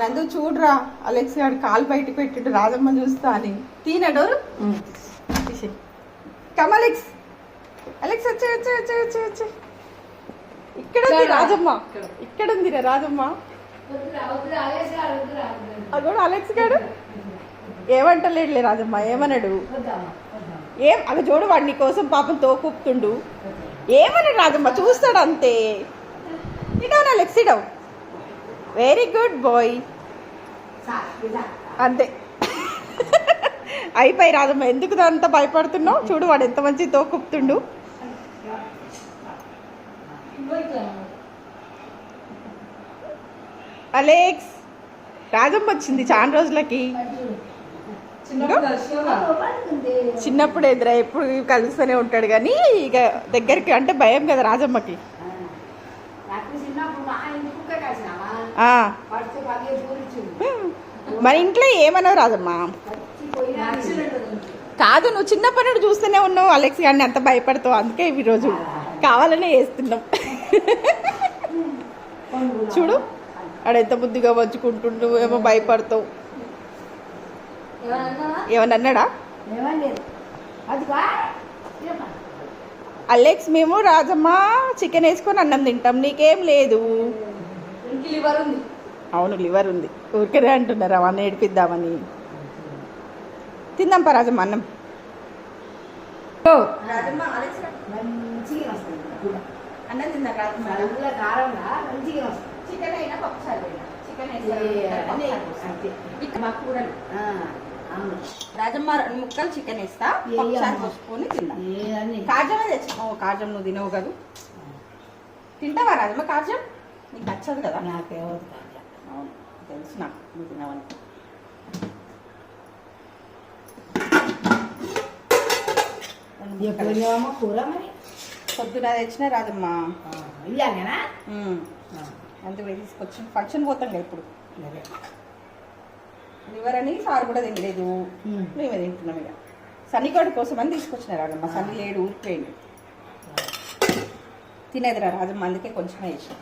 నందు చూడరా అలెక్స్ గారు కాలు బయట పెట్టిండు రాజమ్మ చూస్తా అని. తీన డోరు కమ్ అలెక్స్. అలెక్స్ వచ్చే వచ్చే వచ్చే వచ్చే వచ్చే. ఇక్కడ ఉంది రాజమ్మ, ఇక్కడ ఉంది రాజమ్మ. అగోడు అలెక్స్ గారు ఏమంటలేడులే రాజమ్మ, ఏమన్నాడు? ఏం అగ చూడు వాడు నీ కోసం పాపం తోకూపుతుండు. ఏమన్నాడు రాజమ్మ? చూస్తాడు అంతే. ఇడవు అలెక్స్, ఇడవు. Very good boy. అంతే అయిపోయి రాజమ్మ. ఎందుకు అంత భయపడుతున్నావు? చూడు వాడు ఎంత మంచి తోకూపుతుండు. అలెక్స్ రాజమ్మ వచ్చింది చాలా రోజులకి. చిన్నప్పుడు ఎదురా ఎప్పుడు కలుస్తూనే ఉంటాడు కానీ ఇక దగ్గరికి అంటే భయం కదా రాజమ్మకి. మన ఇంట్లో ఏమన్నావు రాజమ్మ? కాదు, నువ్వు చిన్నప్పటి నుండి చూస్తూనే ఉన్నావు అలెక్స్ గారిని, అంత భయపడతావు. అందుకే ఈరోజు కావాలనే వేస్తున్నాం. చూడు ఆడెంత బుద్ధిగా వంచుకుంటుండు, ఏమో భయపడతావు. ఏమన్నా అన్నాడా? అలెక్స్ మేము రాజమ్మ చికెన్ వేసుకొని అన్నం తింటాం, నీకేం లేదు. అవును లివర్ ఉంది, ఊరికనే అంటున్నారు అవన్నీ ఏడిపిద్దామని. తిందాం పా రాజమ్మ అన్నం. అన్నం తిందాం రాజమ్మ. చికెన్ అయినా పప్పుసారి రాజమ్మ 2 ముక్కలు చికెన్ వేస్తా, పప్పుసారి పోసుకొని తిందాం. కాజమే తెచ్చిన. కాజం నువ్వు తినవు కదా, తింటావా రాజమ్మ? కాజం నీకు నచ్చదు కదా. నాకేమవుతుంది కాజం? అవును తెలుసు నాకు, నువ్వు తినవని. కూర మరి పొద్దున తెచ్చిన రాజమ్మ. అంతే తీసుకొచ్చి ఫంక్షన్ పోతాం కదా ఇప్పుడు. లివర్ అని సార్ కూడా తినలేదు, మేమే తింటున్నాం. ఇక సన్నికోటి కోసం అని తీసుకొచ్చిన రాజమ్మ. సన్ని లేడు, ఊరిపోయింది. తినేదిరా రాజమ్మ, అందుకే కొంచెమే వేసాం.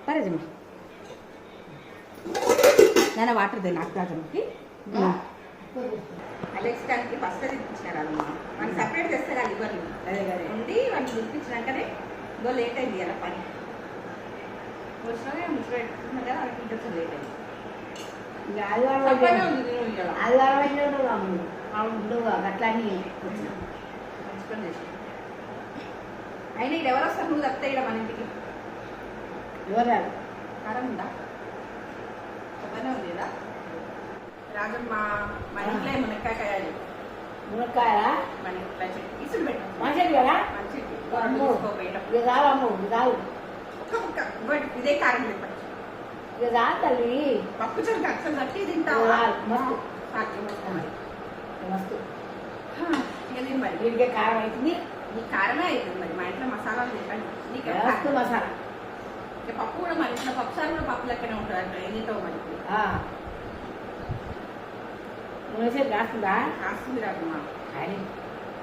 రాజమ్మ నేను వాటర్ దే నాకు రాజమ్మకి. అలెక్స్ గారికి ఫస్ట్ తినిపించిన రాజమ్మ. మనం సపరేట్ తెస్తే కదా లివర్ ఉండి వాటిని తినిపించినాకనే ఇదో లేట్ అయింది అలా పని వచ్చినా ముచ్చట పెట్టుకున్నా కదా, వాళ్ళకి ఇంకొంచెం లేట్ అయింది. అయినా ఇక్కడ ఎవరు వస్తారు? నువ్వు తప్పితే ఇక్కడ మన ఇంటికి ఎవరు? కారం ఉందా? చెప్పనే ఉంది కదా రాజమ్మ. మన ఇంట్లో మునక్కాయ మునక్కాయ మన ఇంట్లో ఇసులు పెట్టు. మంచిది కదా, ఇదే కారం చెప్పండి. తల్లి పప్పు చెడు అసలు తట్టి తింటావా? మరి వీడికే కారం అవుతుంది. నీ కారమే అవుతుంది మరి. మా ఇంట్లో మసాలాలు తింటాను. నీకు మసాలా పప్పు కూడా మరి ఇంట్లో పప్పుసారి కూడా పప్పు లెక్కనే ఉంటుంది అంటే ఎన్నితో మరి. కాస్తుందా? కాస్తుంది రాకమ్మా.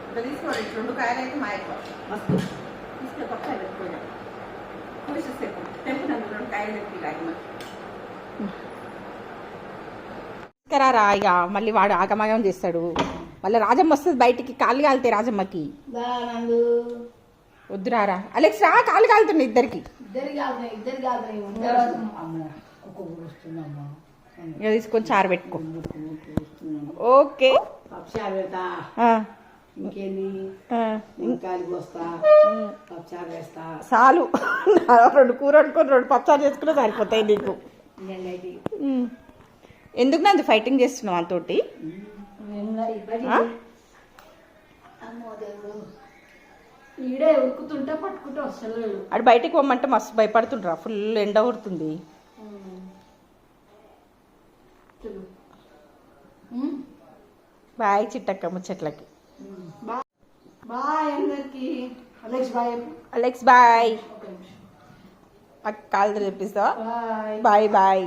ఇంకా తీసుకోండి. 2 కాయలు అయితే మా ఎక్కువ మస్తు తీసుకునే పప్పుసారి పెట్టుకోవాలి. కూర్చొస్తే తెంపు నన్ను 2 కాయలు తెప్పి రాకమ్మా. రా ఇక మళ్ళీ వాడు ఆగమాగం చేస్తాడు. మళ్ళీ రాజమ్మ వస్తుంది బయటికి. కాళ్ళు కాలితే రాజమ్మకి. వద్దురారా అలెక్స్, రా కాళ్ళు కాలుతున్నాయి ఇద్దరికి. ఇక తీసుకొని చారు పెట్టుకో. ఓకే చాలు. 2 కూర వండుకొని 2 పప్పుచారు చేసుకున్నా సరిపోతాయి నీకు. ఎందుకు నన్ను ఫైటింగ్ చేస్తున్నావు అంతోటి? ఈడే ఉరుకుతుంటే పట్టుకుంటే వస్తలేదు. అటు బయటికి పోమంటే మస్తు భయపడుతుండ్రా, ఫుల్ ఎండ కొడుతుంది. బాయ్ చిట్టక్క ముచ్చట్లకి. బాయ్ అందరికి. Alex bye. Alex bye. Call తెప్పిస్తావా? Bye bye.